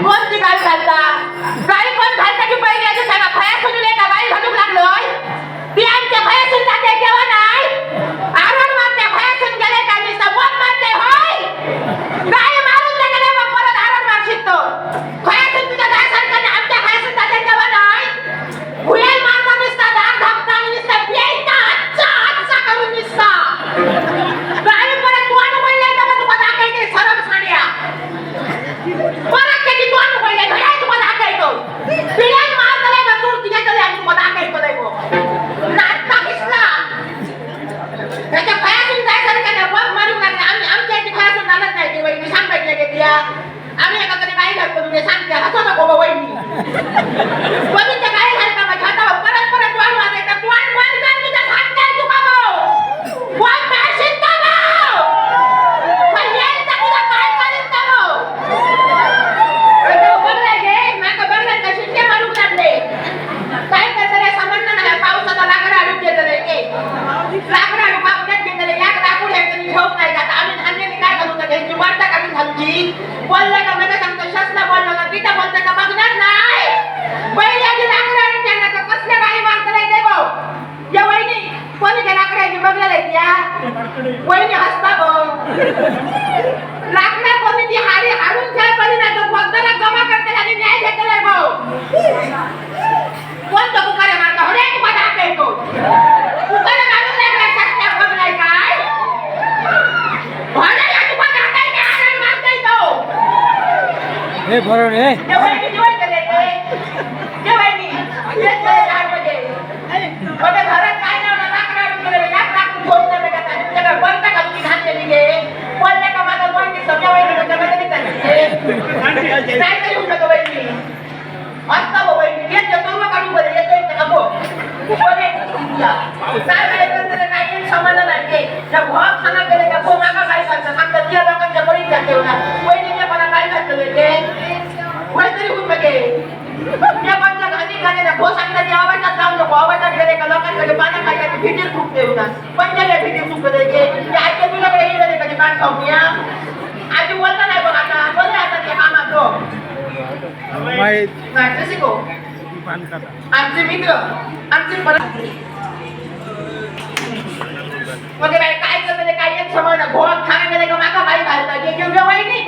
कोणती गाय घालता गाय कोण घालता की पहिले आधी सांगा फया सुनले का गाय घालूक लागलोय ती आमच्या फयासून जाते केव्हा नाही आरण मारते फयासून गेले का मी सबोत मारते होय गाय मारून गेले मग परत आरण मार शिकतो फयासून तुझ्या गायसारखं नाही आमच्या फयासून जाते केव्हा नाही भुयाल मारता निसता दार धापता निसता प्यायचा आजचा करून निसता गाय परत तू बोलले तर मग तुला दाखायचे सरम साड्या परत त्याची तोंड बोलले घड्याळ तुम्हाला दाखायचो पिढ्यान मारतले मग तू तुझ्याकडे आणि तुम्हाला दाखायचो नाही गो नाटका दिसला त्याच्या फयातून जायसारखं नाही बघ मारून लागले आम्ही आमच्या इथे फयातून जाणत नाही ते वहिनी सांगायचे की त्या आम्ही एका तरी गाय घालतो तुझे सांगते हसो नको गो वहिनी कोणीच्या गाय घालता माझ्या हातावर परत परत वाढ वाजायचा तू आणि वाढ कर तुझ्या सांगताय तू का गो वाढ मॅशिन का गो पण यायचा तुझा काय करीत का गो अरे बघलाय गे माका बघलाय का शिट्टे मारून लागले काय करता रे समजलं नाही पावसाचा लाकडा अडून घेतलं रे लाकडा अडून पावसात घेतलं रे एक लाकूड यायचं ठेवत नाही का आम्ही धान्याने काय घालून का त्यांची वार्ता काढून घालूची बोलला का मला सांगतो शसला बोलला का तिथं बोलता का बघणार नाही पहिले आधी लाकडा आणि त्यांना का कसल्या गाडी मारता नाही ते भाऊ या वहिनी कोणी त्या लाकडाची बघलेलं आहे त्या वहिनी हसता भाऊ लाकडा कोणी ती हारी हारून खेळ करी नाही तो बघताना जमा करते आणि न्याय घेतलाय भाऊ कोण तो पुकारे मारता हो रे तू माझा हात येतो पुकारे मारून लागलाय सत्या बघलाय काय होणार या तू माझा हात आहे आरण मारताय तो हे बरोबर हे ते वहिनी दिवस गेले ते वहिनी येत गेले झाडमध्ये माझ्या घरात काय नाही लाकडा आणून गेले लाक लाकून ठेवून नाही का त्याच्याकडे बंद घालून घातलेली गे बोलले का माझा वहिनी सगळ्या वहिनी जगामध्ये चालली नाही तरी होऊन जातो वहिनी असता बो वहिनी येत जातो मग काढून बरे येतो येतो नको कोणी काय करायचं तर काही एक समाधान आहे त्या भाव खाना गेले का गो मागा काय सांगतं सांगतात त्या लोकांच्या बळीत जाते वहिनीने मला काय घातलं ते वय तरी होऊन बघे त्या बाजूला घाली घालेला भो सांगतात आवाजात जाऊ नको आवाजात गेले का लोकांकडे पाण्या खायला भीतीच फुकते होता पंजाला भीती फुकत ते आजच्या तुझ्याकडे येईल कधी पान खाऊ या आजी बोलता नाही बघ आता बरे आता ते मामा तो नाही शिको आमचे मित्र आमचे परत मध्ये काय करते काय एक समज घोळत खाणे गेले का माका बाई घालता जे घेऊन जेव्हा नाही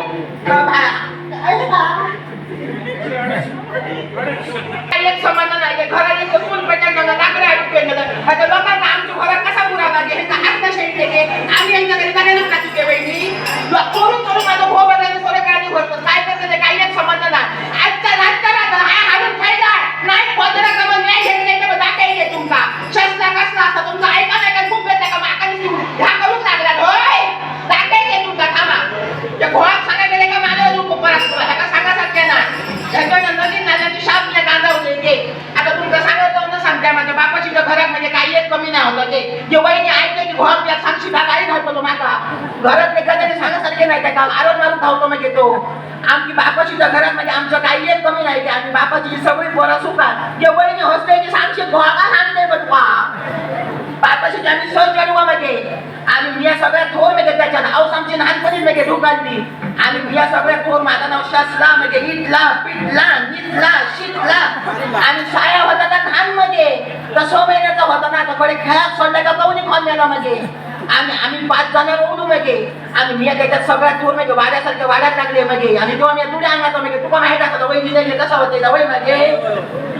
एक समाधान आहे घराने कोण प्रचंड लाकडा अडकून आता लोकांना आमच्या घरात कसा पुरा पाहिजे ह्यांचा हात नसेल आम्ही यांच्याकडे करायला का तुझ्या बहिणी करून करून माझं भो बघायचं सोडे गाडी भरतो काय करते काही एक समाधान आहे आजचा राजकारण हा हाडून फायदा नाही पदरा कमा न्याय घेतले तर दाखवायचे तुमचा शस्त्र कसला असता तुमचा ऐका नाही का खूप येते का माकाने ह्या करून लागला होय दाखवायचे तुमचा थांबा त्या घोळात सांगा गेले का माझ्या लोक परत ह्याला सांगा सत्या ना त्याच्यानं नवीन नाल्याची शापले कांदा होते ते आता तुमचं सांगायचं न सांगताय माझ्या बापाची घरात म्हणजे काही एक कमी नाही होतं ते जे वहिनी ऐकते की घोळ यात सांगशी का काही घालतो माका घरात ते कधी सांगण्यासारखे नाही त्या काल आरोप मारून धावतो म्हणजे तो आमची बापाची घरात म्हणजे आमचं काही एक कमी नाही ते आम्ही बापाची सगळी पोरं सुखात जे वहिनी हसते की सांगशी घोळा सांगते बटवा बापाशी आम्ही सर चढवा म्हणजे आणि मी सगळ्यात थोर म्हणजे त्याच्यात आऊस आमची लहानपणी म्हणजे ढुकालली आणि मी सगळ्यात थोर माझं नाव शसला म्हणजे इटला पिटला निटला शिटला आणि साया होता त्या खान मध्ये कसो महिन्याचा होता ना कडे खेळात सोडला का कवनी खान द्याला म्हणजे आम्ही 5 जण ओढू म्हणजे आणि मी त्याच्यात सगळ्यात थोर म्हणजे वाड्यासारखे वाड्यात लागले म्हणजे आणि जेव्हा मी तुला अंगात म्हणजे तुका माहित असतं वहिनी नाही कसं होते वय म्हणजे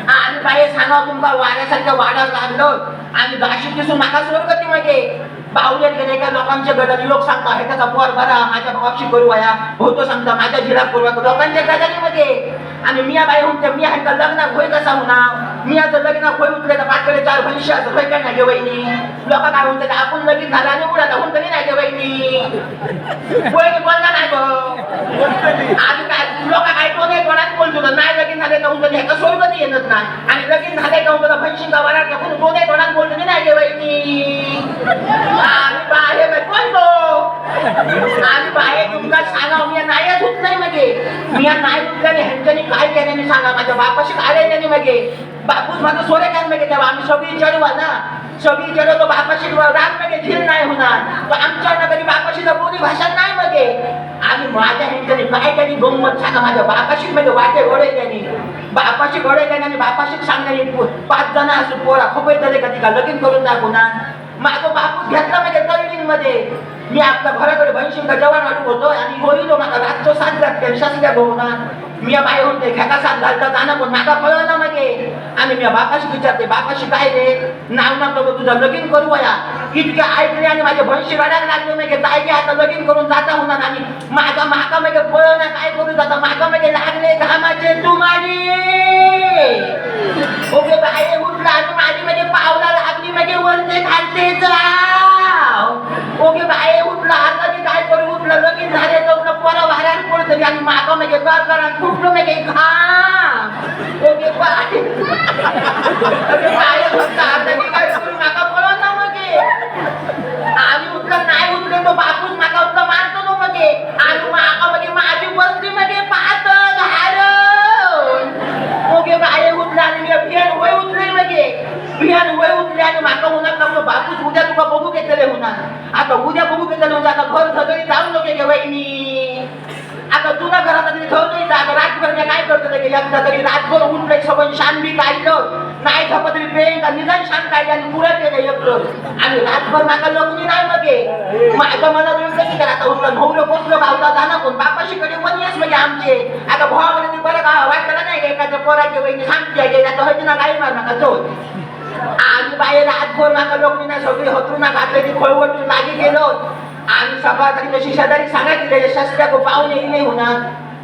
आणि बाहेर सांगा तुमका वाड्यासारखं वाड्यात लागलं आणि दाशी दिसून माका स्वर्गती म्हणजे बावल्यात गेले का लोकांच्या गडाने लोक सांगता हे त्याचा पोर भरा माझ्या भावाशी करू वया होतो सांगता माझ्या जिल्हा पूर्वा लोकांच्या गडाने मध्ये आणि मिया बाई म्हणते मी ह्यांचा लग्न होय कसा होणार मियाचं लग्न होय उठले तर पाचकडे 4 भविष्य असं होय काय नाही वहिनी लोक काय म्हणतात आपण लगीन झाला आणि उडाला होऊन तरी नाही वहिनी वहिनी बोलला नाही बघ आणि काय लोक काय कोणी कोणाच बोलतो नाही लगीन झाले का उठले ह्याचा स्वर्गती येत नाही आणि लगीन झाले का उठला भविष्य का वरात का कोणी कोणाच बोलतो नाही वहिनी आम्ही बाहेर बोलतो आम्ही बाहेर तुमका सांगा मी नाहीच होत नाही म्हणजे मी नाही उठल्याने ह्यांच्यानी काय केलं मी सांगा माझ्या बापाशी आले त्यांनी म्हणजे बापूस माझं सोरे काय म्हणजे तेव्हा आम्ही सगळी चढवा ना सगळी चढवतो बापाशी रात म्हणजे धीर नाही होणार आमच्या नगरी बोली भाषा नाही मगे आणि माझ्या ह्यांच्याने काय त्यांनी गंमत सांगा माझ्या बापाशी म्हणजे वाटे घोडे त्यांनी बापाशी घोडे त्यांनी आणि बापाशी सांगणारी 5 जण असं पोरा खोपे तरी कधी का लगीन करून दाखवू ना माझा बापूस घेतला म्हणजे तळीन मध्ये मी आपल्या घराकडे बहिणशिंग जवान वाटत होतो आणि होईल माझा रातचो 7 लागते शासल्या भाऊ मी बाय होते खेका 7 घालता जाणं पण माझा कळलं मागे आणि मी बापाशी विचारते बापाशी काय रे नाव ना बघ तुझं लगीन करू या इतके ऐकले आणि माझ्या बहिणशी रडायला लागले म्हणजे जायचे आता लगीन करून जाता होणार आणि मागा माका म्हणजे कळलं ना काय करू जाता मागा म्हणजे लागले घामाचे तुम्हारी ओके बाय उठला आणि माझी म्हणजे पावला लागली म्हणजे वरते खालते जाव ओके बाय उठला आता मी काय करू उठलं लगीन झाले तर पोरा वाऱ्याला पडत आणि मागा म्हणजे कर करा कुठलं म्हणजे घाम ओके बाय बाय फक्त आता मी काय करू माका कळलं ना मगे आम्ही उठलं नाही उठले तो बापूस माका उठला मारतो तो मगे आणि माका म्हणजे माझी बसली म्हणजे पाहत घालून ओके बाय उठला आणि मी बिहान वय उठले मगे बिहान वय उठले आणि माका होणार ना बापूस उद्या तुका बघू घेतले होणार आता उद्या बघू घेतले म्हणजे आता घर सगळी जाऊन नको गे वहिनी आता तुला घरात तरी ठेवतोय आता रातभर काय करतो ते एकदा तरी रातभर उठले सगळं शान बी काढलं नाही झपत तरी पेंट निदान शान काढले आणि पुरं केलं एकटं आणि रातभर माका लग्नी नाही मगे माझं मला कशी करा आता उठलं नवरं बसलं गावला जाणं कोण बापाशी कडे वनियस म्हणजे आमचे आता भावाकडे ते बरं का वाटलं नाही का एखाद्या पोराची वहिनी सांगते गेल्या तर ना काही मार नका चोर आणि बाहेर रातभर माका लग्नी नाही सगळी हतरून घातले ती खळवटून लागी गेलो आणि सकाळ तरी तशी शेजारी सांगायची शस्त्या को पाहुणे नाही होणार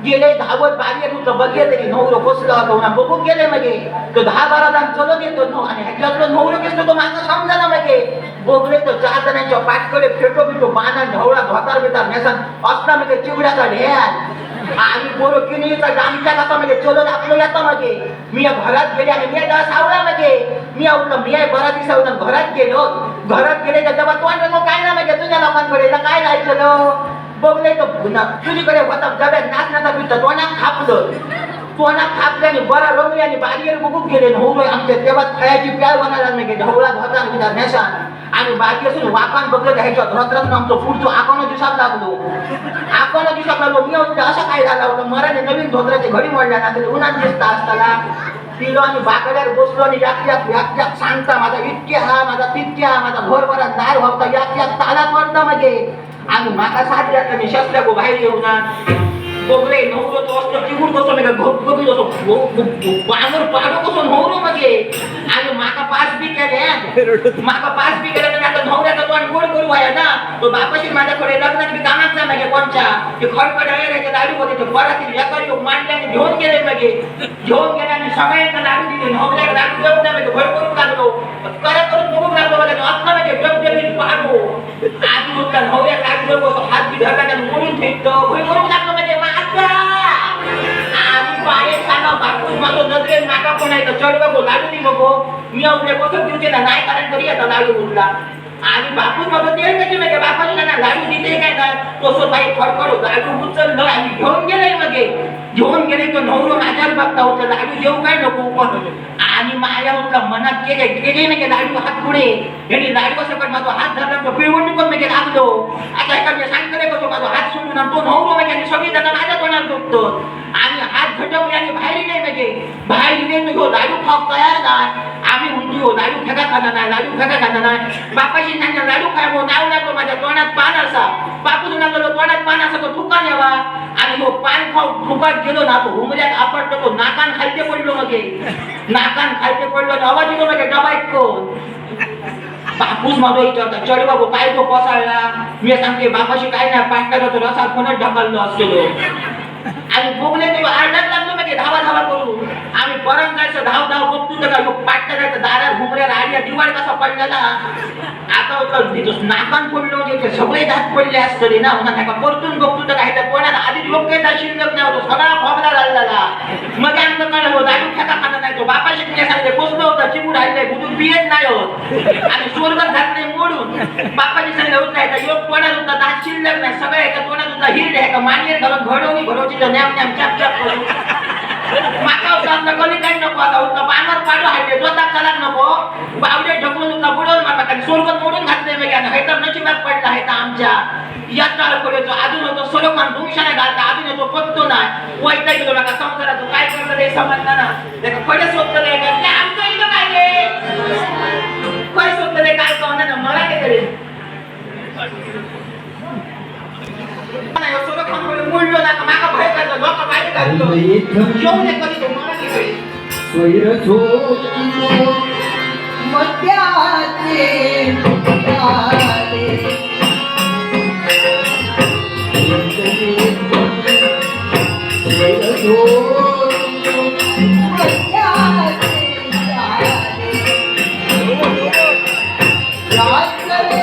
गेले धावत बाहेर होतं बघे तरी नवरं बसलं होतं ना बघून गेले मगे तो 10-12 जण चलत येतो आणि ह्याच्यातलं नवरं घेतो तो माझं समजा ना मगे बघले तर 4 जणांच्या पाठकडे फेटो बिटो बाणा ढवळा धोतार बितार नेसन असला म्हणजे चिवड्याचा ढेल आणि पोरं किनीचा आमच्या कसा म्हणजे चलत आपलं येतं मगे मी घरात गेले आणि मी सावला मगे मी उठलं मी बरा दिवसा घरात गेलो घरात गेले तेव्हा तो काय ना म्हणजे तुझ्या लोकांकडे काय जायचं बघले तर पुन्हा तुझीकडे होता डब्यात नाचण्याचा पिता तोंडात खापलं तोंडात खापल्याने बरा रंगले आणि बारीवर बघून गेले नवरे आमच्या तेव्हा खयाची प्याळ बनायला नाही ढवळा धोता विचार नेसा आणि बाकी असून वाकान बघलं ह्याच्या धोत्रात आमचं पुढचं आकानं दिसायला लागलो आकानं दिसायला लागलो मी असं काय झालं होतं मराठी नवीन धोत्राची घडी म्हणल्या ना तरी उन्हात दिसता असताना पिलो आणि बाकड्यावर बसलो आणि याक सांगता माझा इतके हा माझा तितके हा माझा घरभरात दार व्हावता याक तालात म्हणता म्हणजे आणि माका 7 घातलं मी शस्त्या गो बाहेर येऊ ना बघले नवरो तो असतो चिकून कसं म्हणजे घोपघोपी असो बांगर पाडो कसं नवरो म्हणजे आणि माका 5 बी केले माका 5 बी केले म्हणजे आता नवऱ्याचा तो गोड करू आहे ना तो बापाशी माझ्याकडे लग्नात बी कामात नाही म्हणजे कोणच्या ते खडखड आहे लाडू होते ते परातील एका योग मांडल्याने घेऊन गेले म्हणजे घेऊन गेले आणि सगळ्यांना लाडू दिले नवऱ्याला लाडू देऊन नाही म्हणजे भर करून लागलो करा करून बघून लागलो म्हणजे असला म्हणजे डबडबीत पाडो आणि उठला नवऱ्या लाडू देऊ हात बी धरला आणि मोडून ठेवतो भर करून लागलो म्हणजे आणि बाहेर सांगा बापूस माझं नजरेत नाका पण आहे तर चढ बघो लाडू दे बघो मी आपल्या बसत दिवचे ना नाही कारण तरी आता लाडू उठला आणि बापूस माझं ते कशी म्हणजे बापाला ना लाडू देते काय ना तसं बाई फडफडो लाडू उचललं आणि घेऊन गेले मगे घेऊन गेले तो नवरो माझ्यावर बघता होतं लाडू देऊ काय नको आणि माझ्या उठला मनात गेले म्हणजे लाडू हात पुढे यांनी लाडू सकट माझा हात धरला तो पिळवून पण म्हणजे लागलो आता एका मी सांगते कसं माझा हात सोडून तो नवरो म्हणजे सगळी जण माझ्या तोंडात बघतो आणि हात झटवले आणि बाहेर गेले म्हणजे बाहेर गेले तो लाडू खाऊ तयार नाही आम्ही म्हणतो लाडू फेका खाना नाही लाडू फेका खाना नाही बापाशी नाही लाडू खाय नाव लागलो माझ्या तोंडात पान असा बापूस लागलो तोंडात पान असा तो थुका नेवा आणि तो पान खाऊ थुकात गेलो ना तो हुमऱ्यात आपटलो तो नाकान खालते पडलो मगे नाकान खालते पडलो आवाज येतो मगे डबा कोण बापूस माझा विचारता चढ बाबू काय तो कोसळला मी सांगते बापाशी काय नाही पाटला तो रसात कोणच ढकललो असतो आणि बघले ते आरडात लागलो म्हणजे धावा करू आम्ही परत जायचं धाव बघतो तर काय पाटला जायचं दारात घुमऱ्याला आडीया दिवाळ कसा पडलेला आता नाकान पडलो म्हणजे सगळे दात पडले असतले ना म्हणा का परतून बघतो तर काय तर कोणाला आधी योग्य शिल्लक नाही होतो सगळा खोबरा झालेला मग आमचं कळलं दारू फेका खाना नाही तो बापा शिकण्या सांगितले बसलो होता चिमूड राहिले बुजून बियत नाही होत आणि स्वर्गात घातले मोडून बापाची सांगितलं होत नाही तर योग कोणाला होता दात शिल्लक नाही सगळं एका कोणाला होता हिरडे का मांडीर घालून घडवणी घडवची तर नॅम नॅम चाप चाप करू माका उतरला कधी काही नको आता उतला बांधावर पाडू आहे स्वतः चलाक नको बावडे ढकलून उतला बुडवून मारला कारण सोलगत मोडून घातले वेगळ्यानं हे तर नशिबात पडला आहे तर आमच्या यात्रा पडायचो अजून होतो सोलोमान भूषण घालता अजून होतो पत्तो नाही वैता गेलो नका संसाराचं काय करतं ते समजणार ना त्याला फळे शोधतं ते आमचं इथं काय रे फळे शोधतं ते काय कळणार ना मला काय करेल मुळलो ना माका भय करतो लोक काय करतो येऊन एक कधी तो मला काय करेल स्वैर झोपतो मत्याचे मुक्ताले स्वैर झोपतो मत्याचे रात्रेली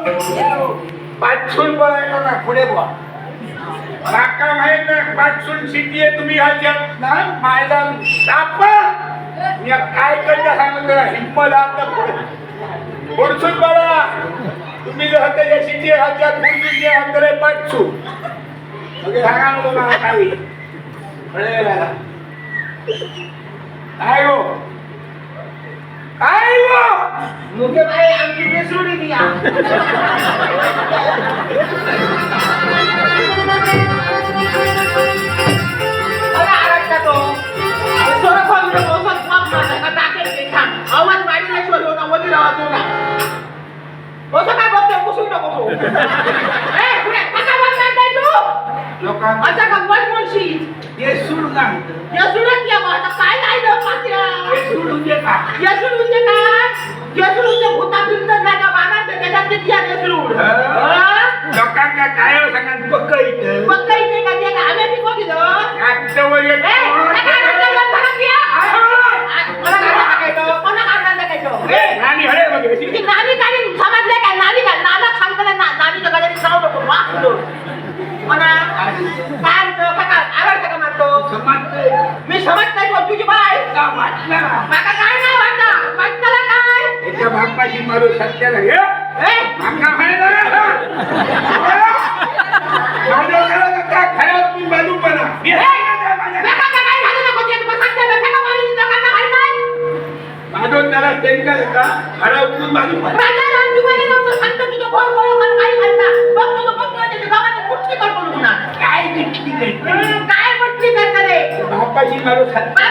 अतशील पाचशून बोलायला ना पुढे बोला माका माहित नाही पाचशून सिटी आहे तुम्ही ह्याच्यात ना मायला तापा मी काय करता सांगून जरा हिंमत आता पुढे पुढसून बोला तुम्ही जर त्याच्या सिटी ह्याच्यात पुढसून जे अंतरे पाचशू म्हणजे सांगा नको मला काही काय हो काय हो मुखे बाई आमची बेसुडी दिया अरे आरडता तो सोरं खोलून मोसत पाप मारला का टाकेल ते थांब आवाज वाढीला शोधू ना वडील आवाज होऊ ना असं काय बघतोय पुसून नको तू ए पुढे आता बघणार तू लोकांना आता गंमत बोलशी हे सोडून ना या सुरत या आता काय नाही दम पात्या हे सोडून दे का यसुड म्हणजे काय यसुड म्हणजे भूता फिरतात नाही का बाणात त्याच्यात किती आहे यसुड लोकांना काय हो सांगा पक्क इथं मग काही ते का ते का आम्ही पिको दिलं कागदावर येत ए मला काय म्हणलं घरात घ्या मला काय टाकायचं मला काय टाकायचं नानी हरे बघ ती नानी काय समजले काय नानी काय नाना सांगतो ना नानीच्या गजाने नाव नको वाचलो म्हणा काय म्हणतो काका आवडतं का मारतो समजतंय मी समजत नाही तो तुझी बाय का वाटला माका काय नाही वाटतं वाटतं काय याच्या बापाशी मारू सत्याला घे ए माका माहिती माझ्या घराला का खराब मी बाजू पडा माझं त्याला टेंकर का खरा उचलून बाजू पडा काय दिसली बापाशी मारू सत्या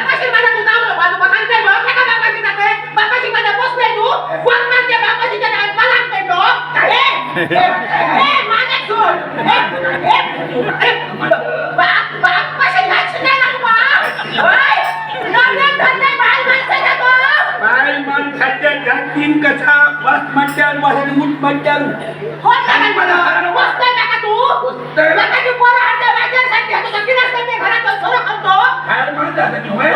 बाय माणसाच्या जातीन कसा बस म्हटल्यावर बस उठ म्हटल्यावर काय म्हणतात होय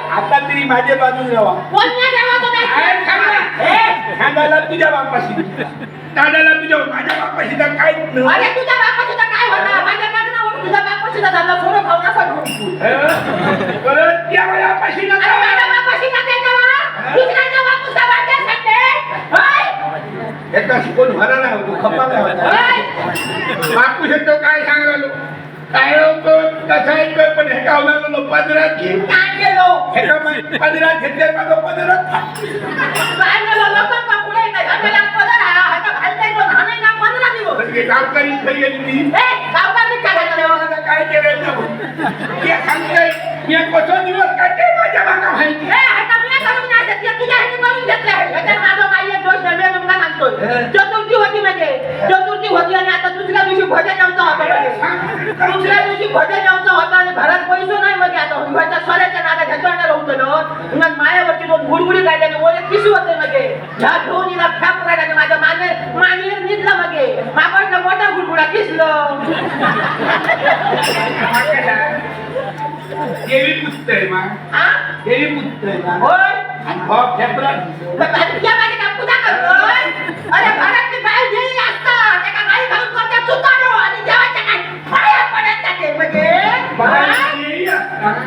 आता तरी माझ्या बाजून राहा खांदाला तुझ्या बापाशी दादाला तुझ्या माझ्या बापाशी तर काहीच नाही अरे तुझ्या बापाची तर काय होणार माझ्या लग्नावर तुझ्या बापाची तर झालं सोनं खाऊन असं परत त्या बापाशी अरे नका माझ्या बापाशी का काय करा दुसऱ्याच्या बापूचा वाट्यासाठी होय एका शिकून भरायला होतो खपाला होता होय बापू शकतो काय सांगायला काय होतो कसा एक पण हे गावला पदरात घे काय गेलो हे का पदरात घेतले माझं पदरात बाहेर लोक का पुढे येतात आपल्याला पदर हा घालताय तो धाने ना 15 दिवस गावकरी इथे गेली ती ए गावकरी काय झालं काय केलं ते सांगताय मी कसं दिवस काढते माझ्या मागा माहिती ए, आता मी करून नाही देत. ते तुझ्या ह्याने करून घेतलंय. याच्यात माझा काही एक दोष नाही. मी तुमका सांगतोय. चतुर्थी होती म्हणजे. चतुर्थी होती आणि आता दुसऱ्या दिवशी भजन यायचं होतं म्हणजे. दुसऱ्या दिवशी भजन यायचं होतं आणि घरात पैसे नाही म्हणजे आता विवाहाच्या स्वराच्या नादा घेतवणार होतं ना. मायावरची दोन गुडगुडी काढल्याने ओळे पिसू होते म्हणजे. ह्या घेऊन हिला फॅप करायला माझ्या मानेर निघलं म्हणजे. माकडनं मोठा गुडगुडा किसलं. देवी पुस्तय मा हा? देवी पुस्तय मा होय. आणि भाव फेपला मग आणि त्या मागे काय पूजा करतोय? अरे घरातली बाई गेली असतात. एका गाई घालून करतात सुतारो आणि देवाच्या काय पाया पडत जाते म्हणजे.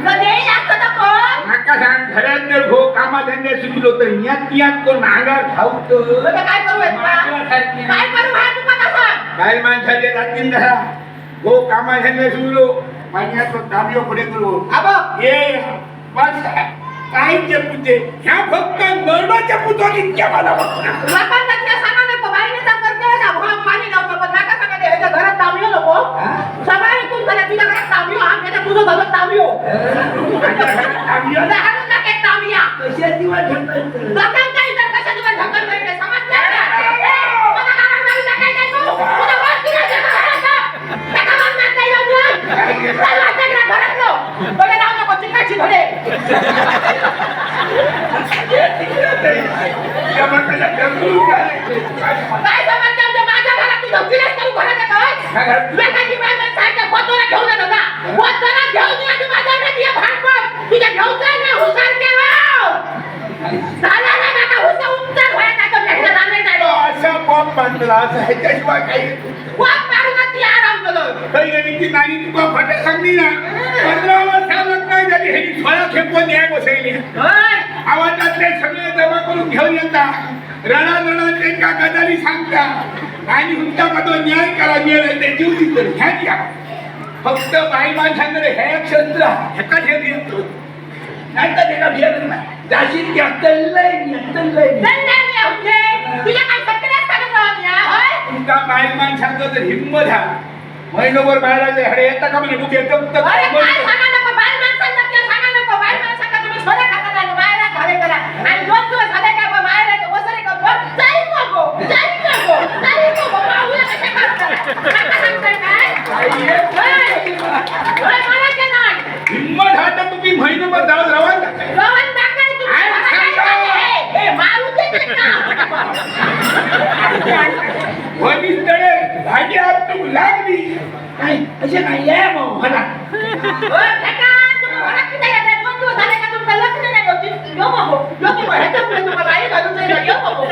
न देई असतं तर कोण? नाका सांग घरात जर भो कामाधंदे सुटलो तर यात करून अंगार खाऊतो मग काय करू येत बा? काय करू हा तुम्हाला सांग? काय माणसाचे रात्री घरा भो कामाधंदे सुटलो माझ्या दाबियो पुढे करू अबो, ये बस काय पुते ह्या फक्त गरबाच्या पुतोनी इतक्या मला बघणार लोकांना त्या सांगा नको. बाईने तर करते ना, घोळा पाणी लावतो. पण नका सांगा ते ह्याच्या घरात तांबयो नको. सगळ्या इकून झाल्या. तुझ्या घरात तांबयो हा, त्याच्या तुझं घरात तांबयो. तुझ्या हातात टाक एक तांबया. लोकांच्या इथं कशाची पण ढकल करते. समजलं का? ए, कोणा घरात जाऊन टाकायचंय तू? तुझं घर फिरायचं का घराचं? त्याचा मान मारता येईल तुला? चल वाटतं का घरातलं? थोडे राहू नको, चिकाची थोडे. काय समजतं म्हणजे माझ्या घरात तू धमकीलाच करू घरात येतो होय? लोकांची बाई माणसाच्या पोतोला घेऊन येतो का? पोतोला घेऊन ये आणि माझ्या घरात ये भांडण. तुझ्या घेऊन ना हुशार केलं. झाला ना काका हुसा उत्तर व्हायचा तर भेटला जाणार नाही. असा पॉप बांधला असं ह्याच्याशिवाय काही वाप मारूनच ती आराम केलं. काही गेली ती नाणी तुका फटा सांगली ना 15 वर्षा लग्न झाली ह्याची सोळा खेपून न्याय बसवली होय. आवाजातले सगळे जमा करून घेऊन येतात रणारणात त्यांच्या गजाली सांगता आणि तुमच्या मधून न्याय करा मिळेल ते जीव दिसतो ह्या घ्या फक्त बाई माणसांकडे हे शस्त्र ह्याका घेत येतो नाही तर त्याला भेट नाही जाशील घ्या तल्लय नाही मी होते. तुझ्या काय सत्यात सांगत राहत या, होय? तुमचा बाई माणसांचं जर हिंमत हा महिनोभर बाहेर हडे येता का म्हणजे बुक येतं अरे काय सांगा नको. बाई माणसांना ते सांगा नको. बाई माणसांना तुम्ही सोडा टाका नाही. बाहेर घाले करा आणि 2 दिवस झाले का बा बाहेर येतो वसरे करतो. जाई नको. बाहुल्या कशा करतात? नका सांगताय काय? होय. होय, मला ते नाही. हिंमत हा तर तुम्ही महिनोभर जाऊन रवाना रोहन दाखल तुम्ही मला काय सांगताय? हे मारू दे नका. वनी तळे भाजी आप तुम लागली नाही असे नाही आहे मग मला होय, काका, तुम्ही घरात किती येताय? 2 दिवस झाले का तुमचं लग्न नाही होत? येऊ नको. लोकं म्हणतात पुढे तुम्हाला आई घालून जाईल. येऊ नको.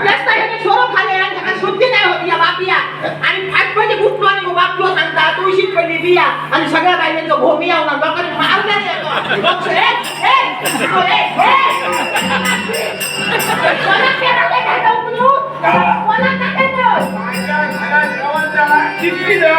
जास्त ह्याने शोरो खाले आणि त्याला शुद्धी नाही होती या बापिया. आणि फाटपणी गुटलो आणि बापलो सांगता तुळशीत पडली बिया आणि सगळ्या बायलेंचं भोमी यावं ना लोकांनी मारल्या नाही येतो. लोक कोणा केला ते घालता उचलून? कोणा टाकायचं? माझ्या घरात रवाना चिठ्ठी द्या